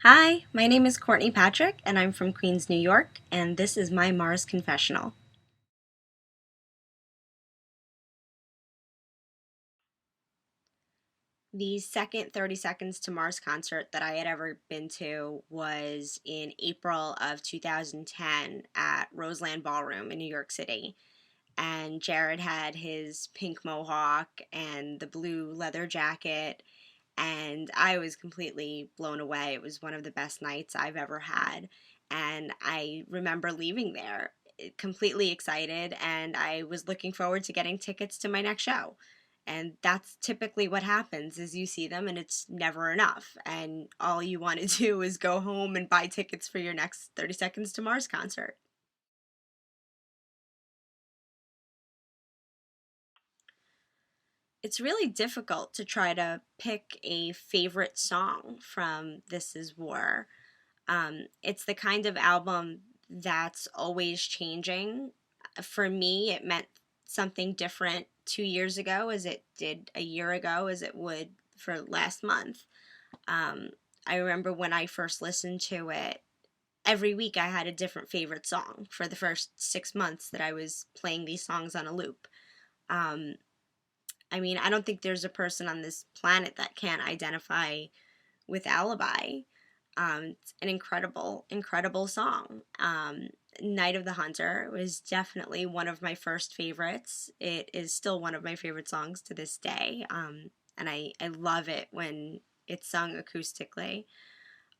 Hi, my name is Courtney Patrick, and I'm from Queens, New York, and this is my Mars Confessional. The second 30 Seconds to Mars concert that I had ever been to was in April of 2010 at Roseland Ballroom in New York City. And Jared had his pink mohawk and the blue leather jacket, and I was completely blown away. It was one of the best nights I've ever had. And I remember leaving there completely excited, and I was looking forward to getting tickets to my next show. And that's typically what happens is you see them and it's never enough. And all you want to do is go home and buy tickets for your next 30 Seconds to Mars concert. It's really difficult to try to pick a favorite song from This Is War. It's the kind of album that's always changing. For me, it meant something different 2 years ago as it did a year ago, as it would for last month. Um, I remember when I first listened to it, every week I had a different favorite song for the first 6 months that I was playing these songs on a loop. Um, I mean, I don't think there's a person on this planet that can't identify with Alibi. It's an incredible, incredible song. Night of the Hunter was definitely one of my first favorites. It is still one of my favorite songs to this day. And I love it when it's sung acoustically.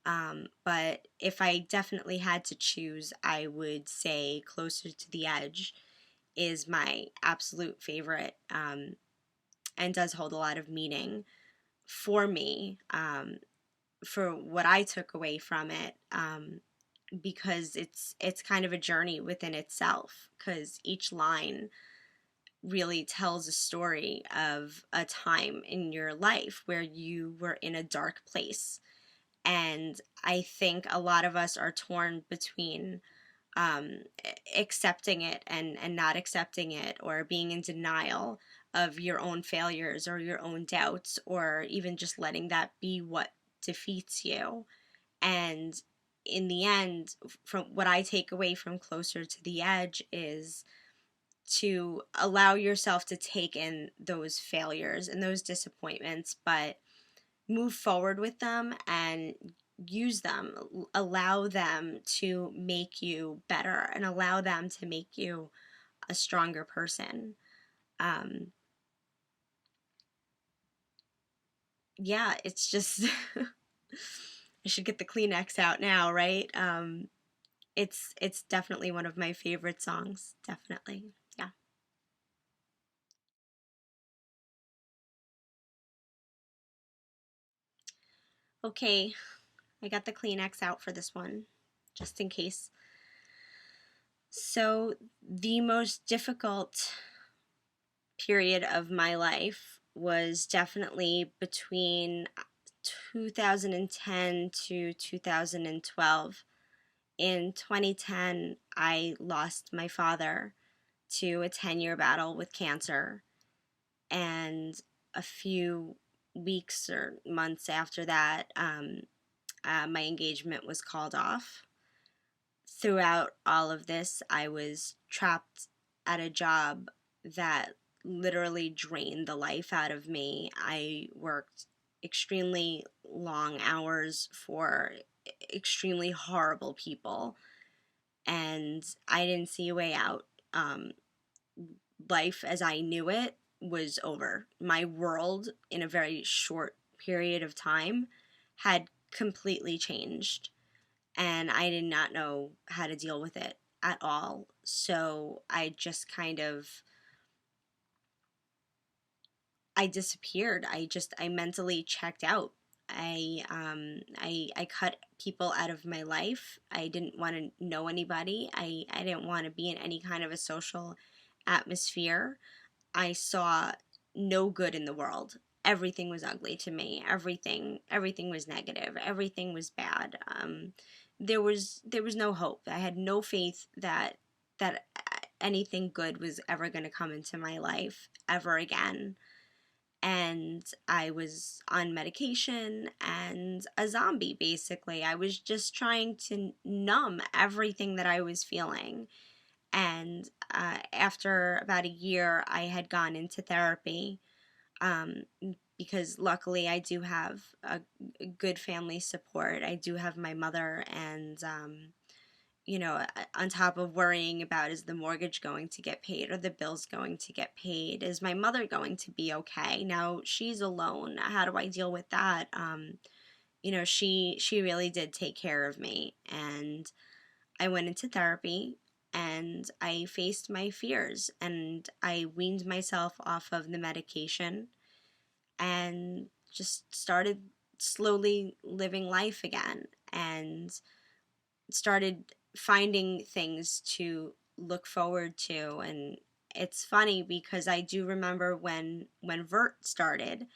But if I definitely had to choose, I would say Closer to the Edge is my absolute favorite, and does hold a lot of meaning for me, for what I took away from it, because it's kind of a journey within itself. Because each line really tells a story of a time in your life where you were in a dark place, and I think a lot of us are torn between um, accepting it and not accepting it, or being in denial of your own failures or your own doubts, or even just letting that be what defeats you. And in the end, from what I take away from Closer to the Edge is to allow yourself to take in those failures and those disappointments, but move forward with them and use them, allow them to make you better and allow them to make you a stronger person. Um, yeah, it's just, I should get the Kleenex out now, right? It's definitely one of my favorite songs, definitely. Yeah. Okay, I got the Kleenex out for this one, just in case. So, the most difficult period of my life was definitely between 2010 to 2012. In 2010, I lost my father to a 10-year battle with cancer, and a few weeks or months after that, my engagement was called off. Throughout all of this, I was trapped at a job that literally drained the life out of me. I worked extremely long hours for extremely horrible people, and I didn't see a way out. Life as I knew it was over. My world, in a very short period of time, had completely changed, and I did not know how to deal with it at all. So I just kind of I disappeared. I mentally checked out. I cut people out of my life. I didn't want to know anybody. I didn't want to be in any kind of a social atmosphere. I saw no good in the world. Everything was ugly to me. Everything was negative. Everything was bad. There was no hope. I had no faith that anything good was ever going to come into my life ever again. and I was on medication and a zombie, basically. I was just trying to numb everything that I was feeling. And after about a year, I had gone into therapy, um, because luckily I do have a good family support. I do have my mother, and on top of worrying about, is the mortgage going to get paid, or the bills going to get paid? Is my mother going to be okay? Now she's alone. How do I deal with that? She really did take care of me, and I went into therapy, and I faced my fears, and I weaned myself off of the medication and just started slowly living life again, and started finding things to look forward to. And it's funny because I do remember when Vert started,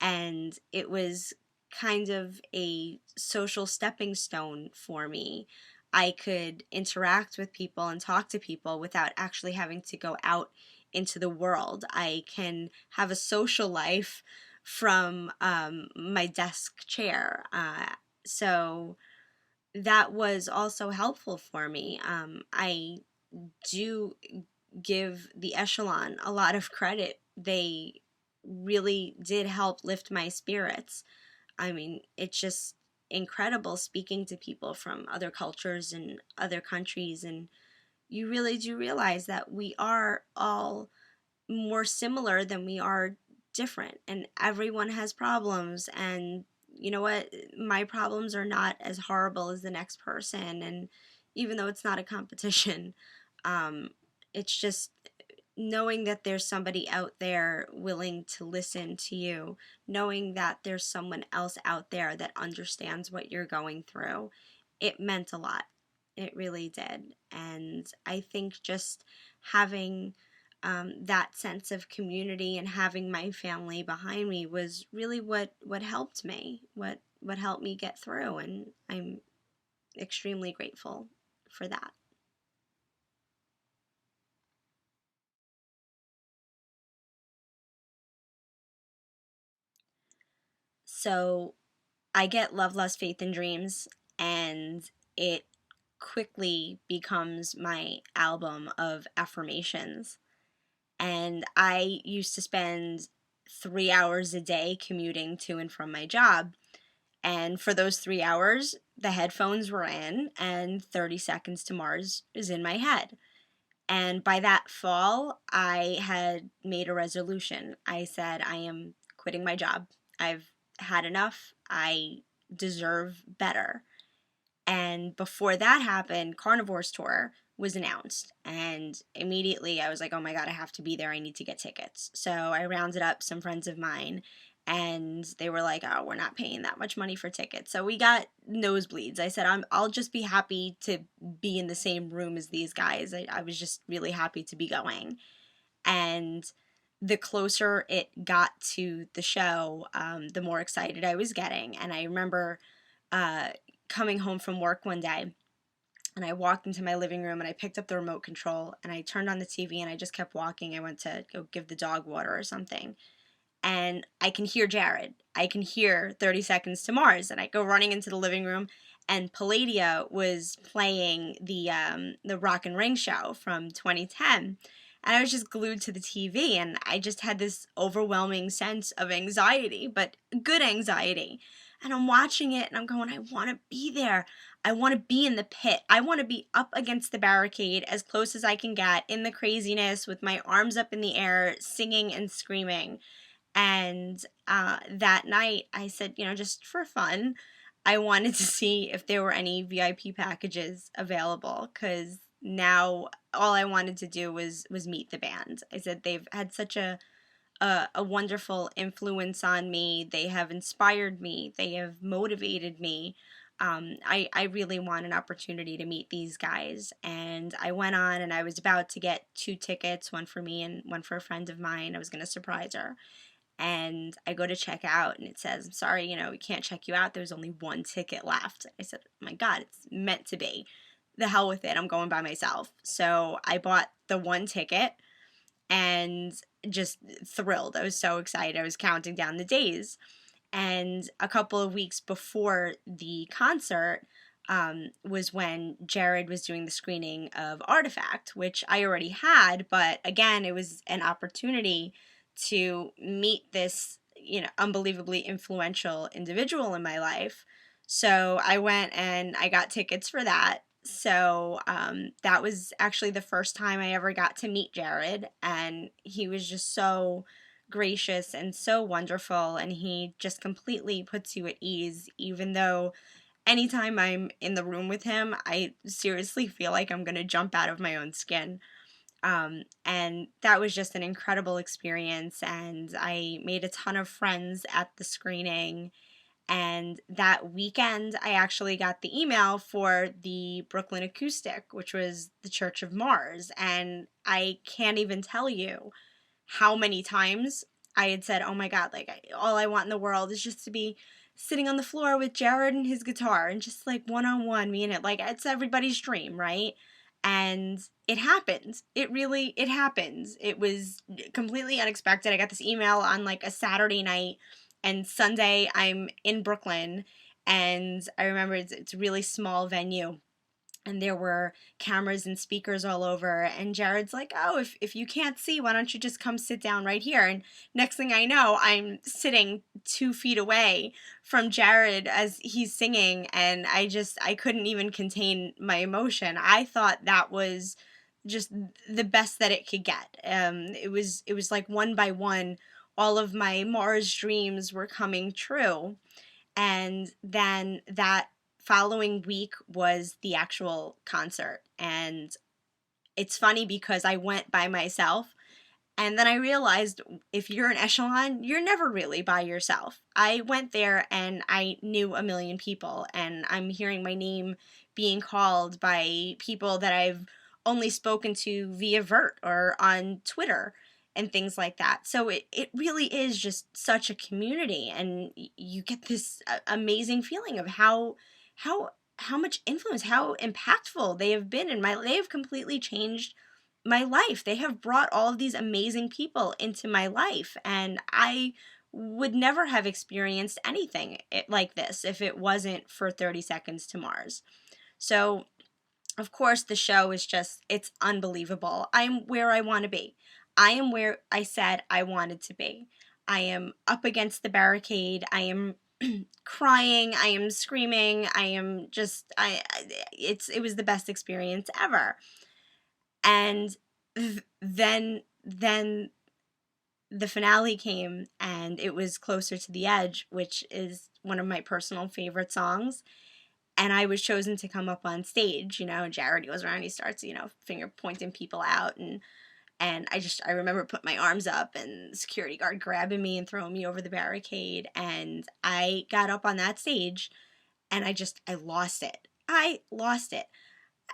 and it was kind of a social stepping stone for me. I could interact with people and talk to people without actually having to go out into the world. I can have a social life from my desk chair. So that was also helpful for me. I do give the Echelon a lot of credit. They really did help lift my spirits. I mean, it's just incredible speaking to people from other cultures and other countries, and you really do realize that we are all more similar than we are different, and everyone has problems. And you know what, my problems are not as horrible as the next person. And even though it's not a competition, um, it's just knowing that there's somebody out there willing to listen to you, knowing that there's someone else out there that understands what you're going through. It meant a lot. It really did. And I think just having that sense of community and having my family behind me was really what helped me, what helped me get through. And I'm extremely grateful for that. So I get Love, Lust, Faith, and Dreams, and it quickly becomes my album of affirmations. And I used to spend 3 hours a day commuting to and from my job. And for those 3 hours, the headphones were in, and 30 Seconds to Mars is in my head. And by that fall, I had made a resolution. I said, I am quitting my job. I've had enough. I deserve better. And before that happened, Carnivore's tour was announced. And immediately I was like, oh my God, I have to be there. I need to get tickets. So I rounded up some friends of mine, and they were like, oh, we're not paying that much money for tickets. So we got nosebleeds. I said, I'll just be happy to be in the same room as these guys. I was just really happy to be going. And the closer it got to the show, the more excited I was getting. And I remember uh, coming home from work one day, and I walked into my living room, and I picked up the remote control, and I turned on the TV, and I just kept walking. I went to go give the dog water or something. And I can hear Jared. I can hear 30 Seconds to Mars. And I go running into the living room, and Palladia was playing the Rock and Ring show from 2010. And I was just glued to the TV, and I just had this overwhelming sense of anxiety, but good anxiety. And I'm watching it, and I'm going, I want to be there. I want to be in the pit. I want to be up against the barricade as close as I can get in the craziness with my arms up in the air, singing and screaming. And that night, I said, just for fun, I wanted to see if there were any VIP packages available, because now all I wanted to do was meet the band. I said they've had such a wonderful influence on me. They have inspired me. They have motivated me. I really want an opportunity to meet these guys. And I went on, and I was about to get two tickets, one for me and one for a friend of mine. I was going to surprise her. And I go to check out, and it says, I'm sorry, we can't check you out. There's only one ticket left. I said, oh my God, it's meant to be. The hell with it. I'm going by myself. So I bought the one ticket, and just thrilled. I was so excited. I was counting down the days. And a couple of weeks before the concert was when Jared was doing the screening of Artifact, which I already had, but again, it was an opportunity to meet this, unbelievably influential individual in my life. So I went and I got tickets for that. So that was actually the first time I ever got to meet Jared, and he was just so gracious and so wonderful, and he just completely puts you at ease, even though anytime I'm in the room with him, I seriously feel like I'm going to jump out of my own skin. And that was just an incredible experience, and I made a ton of friends at the screening. And that weekend, I actually got the email for the Brooklyn Acoustic, which was the Church of Mars. And I can't even tell you how many times I had said, "Oh my God, like all I want in the world is just to be sitting on the floor with Jared and his guitar and just like one on one, me and it." Like it's everybody's dream, right? And it happened. It happened. It was completely unexpected. I got this email on like a Saturday night, and Sunday I'm in Brooklyn, and I remember it's a really small venue, and there were cameras and speakers all over, and Jared's like, "Oh, if you can't see, why don't you just come sit down right here?" And next thing I know, I'm sitting 2 feet away from Jared as he's singing, and I couldn't even contain my emotion. I thought that was just the best that it could get. It was like one by one all of my Mars dreams were coming true. And then that following week was the actual concert. And it's funny because I went by myself, and then I realized if you're an echelon, you're never really by yourself. I went there and I knew a million people, and I'm hearing my name being called by people that I've only spoken to via Vert or on Twitter and things like that. So it really is just such a community, and you get this amazing feeling of how how much influence, how impactful they have been in my. They have completely changed my life. They have brought all of these amazing people into my life, and I would never have experienced anything like this if it wasn't for 30 Seconds to Mars. So, of course, the show is just, it's unbelievable. I'm where I want to be. I am where I said I wanted to be. I am up against the barricade. I am crying. I am screaming. I am just, it was the best experience ever. And then the finale came, and it was Closer to the Edge, which is one of my personal favorite songs. And I was chosen to come up on stage. Jared goes around, he starts, finger pointing people out, and I remember putting my arms up, and the security guard grabbing me and throwing me over the barricade, and I got up on that stage, and I lost it. I lost it.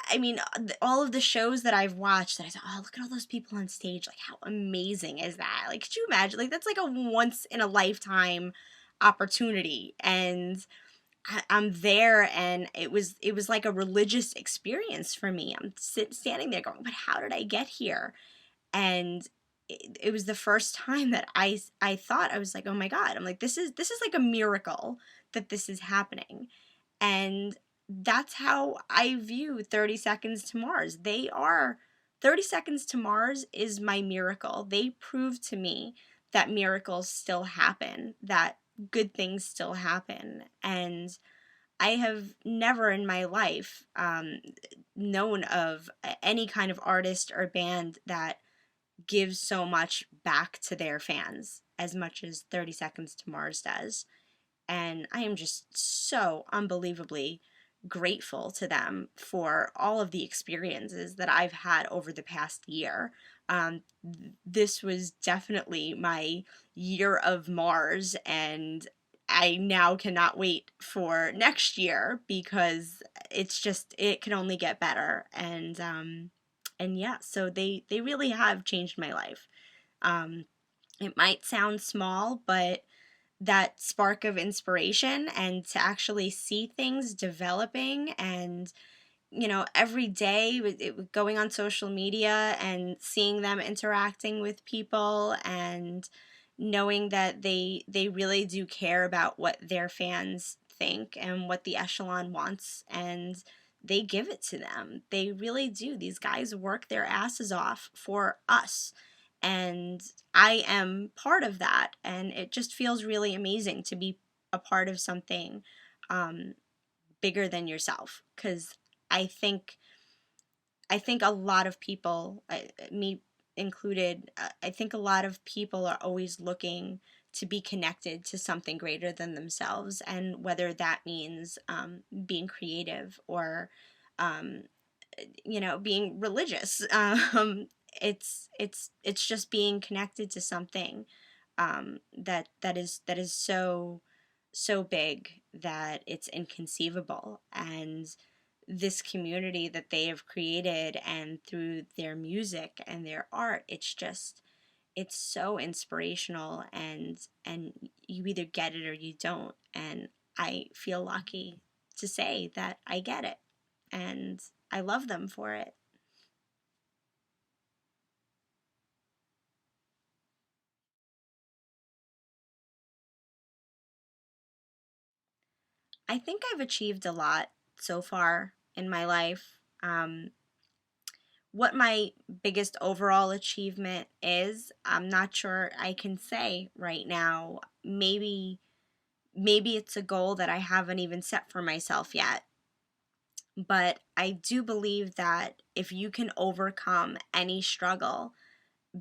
I mean, all of the shows that I've watched, that I thought, "Oh, look at all those people on stage. Like, how amazing is that?" Like, could you imagine? Like, that's like a once in a lifetime opportunity. And I'm there, and it was like a religious experience for me. I'm standing there going, "But how did I get here?" And it was the first time that I thought, I was like, "Oh my God." I'm like, this is like a miracle that this is happening." And that's how I view 30 Seconds to Mars. 30 Seconds to Mars is my miracle. They prove to me that miracles still happen, that good things still happen. And I have never in my life known of any kind of artist or band that gives so much back to their fans as much as 30 Seconds to Mars does. And I am just so unbelievably grateful to them for all of the experiences that I've had over the past year. This was definitely my year of Mars, and I now cannot wait for next year because it can only get better. And yeah, so they really have changed my life. Um, it might sound small, but that spark of inspiration, and to actually see things developing and every day going on social media and seeing them interacting with people and knowing that they really do care about what their fans think and what the echelon wants, and they give it to them. They really do. These guys work their asses off for us. And I am part of that. And it just feels really amazing to be a part of something um, bigger than yourself. Because I think I think a lot of people, me included, I think a lot of people are always looking to be connected to something greater than themselves, and whether that means being creative or, um, being religious. It's just being connected to something that is so big that it's inconceivable. And this community that they have created, and through their music and their art, it's so inspirational, and you either get it or you don't. And I feel lucky to say that I get it, and I love them for it. I think I've achieved a lot so far in my life. What my biggest overall achievement is, I'm not sure I can say right now. Maybe it's a goal that I haven't even set for myself yet. But I do believe that if you can overcome any struggle,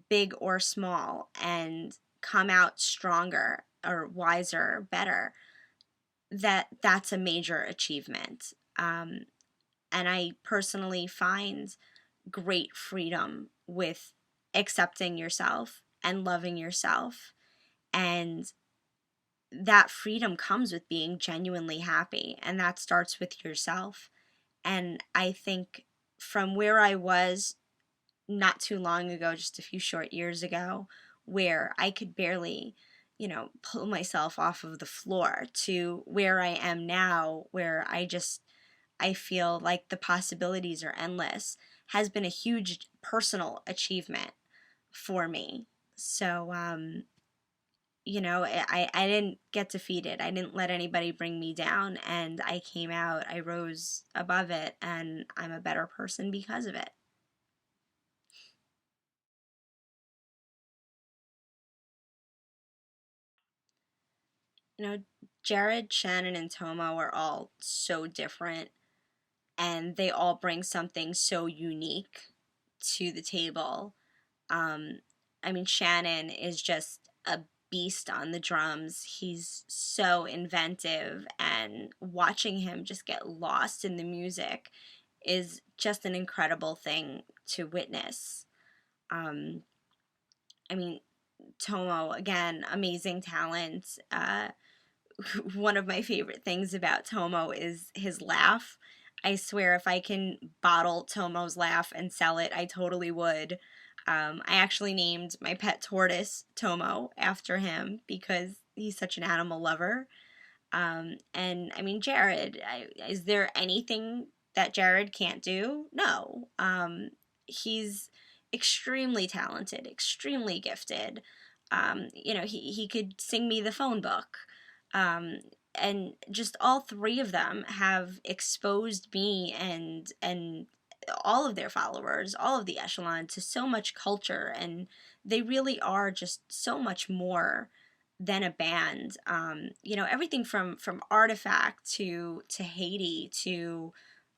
big or small, and come out stronger or wiser, better, that's a major achievement. And I personally find great freedom with accepting yourself and loving yourself. And that freedom comes with being genuinely happy, and that starts with yourself. And I think from where I was not too long ago, just a few short years ago, where I could barely, pull myself off of the floor, to where I am now, where I feel like the possibilities are endless, has been a huge personal achievement for me. So, I didn't get defeated. I didn't let anybody bring me down, and I came out, I rose above it, and I'm a better person because of it. You know, Jared, Shannon, and Tomo are all so different, and they all bring something so unique to the table. Um, I mean, Shannon is just a beast on the drums. He's so inventive, and watching him just get lost in the music is just an incredible thing to witness. Um, I mean, Tomo, again, amazing talent. One of my favorite things about Tomo is his laugh. I swear, if I can bottle Tomo's laugh and sell it, I totally would. I actually named my pet tortoise Tomo after him because he's such an animal lover. And I mean, Jared, is there anything that Jared can't do? No. He's extremely talented, extremely gifted. He could sing me the phone book. Um, and just all three of them have exposed me and all of their followers, all of the echelon, to so much culture, and they really are just so much more than a band. Everything from Artifact to Haiti to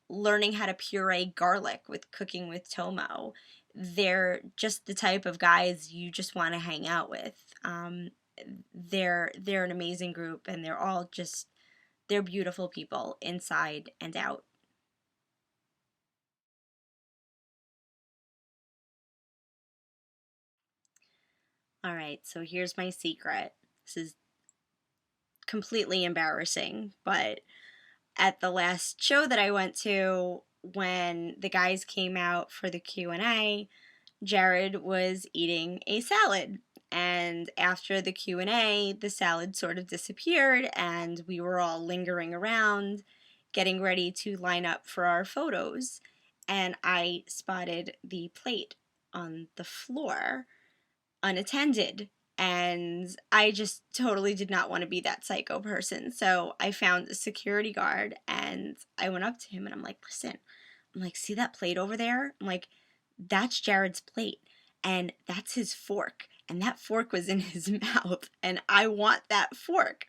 learning how to puree garlic with Cooking with Tomo. They're just the type of guys you just want to hang out with. They're an amazing group, and they're beautiful people inside and out. All right, so here's my secret. This is completely embarrassing, but at the last show that I went to, when the guys came out for the Q&A, Jared was eating a salad. And after the Q&A, the salad sort of disappeared, and we were all lingering around, getting ready to line up for our photos, and I spotted the plate on the floor unattended. And I just totally did not want to be that psycho person. So I found a security guard and I went up to him and I'm like, listen, I'm like, see that plate over there? I'm like, that's Jared's plate and that's his fork. And that fork was in his mouth and I want that fork.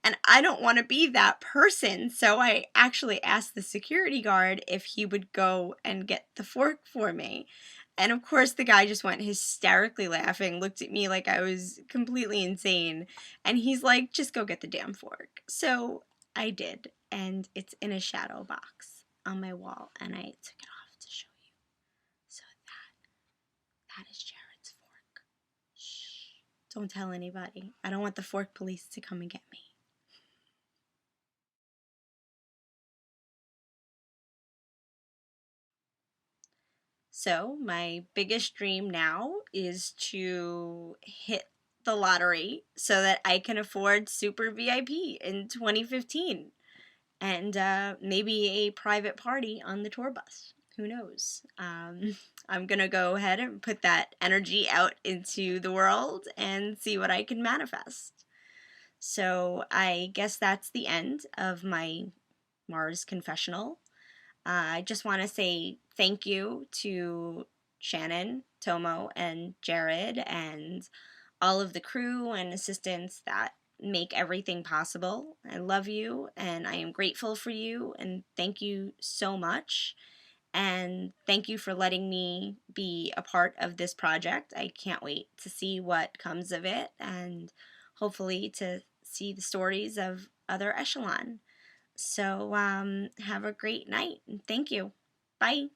And I don't want to be that person. So I actually asked the security guard if he would go and get the fork for me. And of course, the guy just went hysterically laughing, looked at me like I was completely insane. And he's like, just go get the damn fork. So I did. And it's in a shadow box on my wall. And I took it off to show you. So that is Jared's fork. Shh. Don't tell anybody. I don't want the fork police to come and get me. So, my biggest dream now is to hit the lottery so that I can afford Super VIP in 2015 and maybe a private party on the tour bus. Who knows? I'm going to go ahead and put that energy out into the world and see what I can manifest. So, I guess that's the end of my Mars confessional. I just want to say thank you to Shannon, Tomo, and Jared, and all of the crew and assistants that make everything possible. I love you, and I am grateful for you, and thank you so much. And thank you for letting me be a part of this project. I can't wait to see what comes of it, and hopefully to see the stories of other Echelon. So have a great night and thank you. Bye.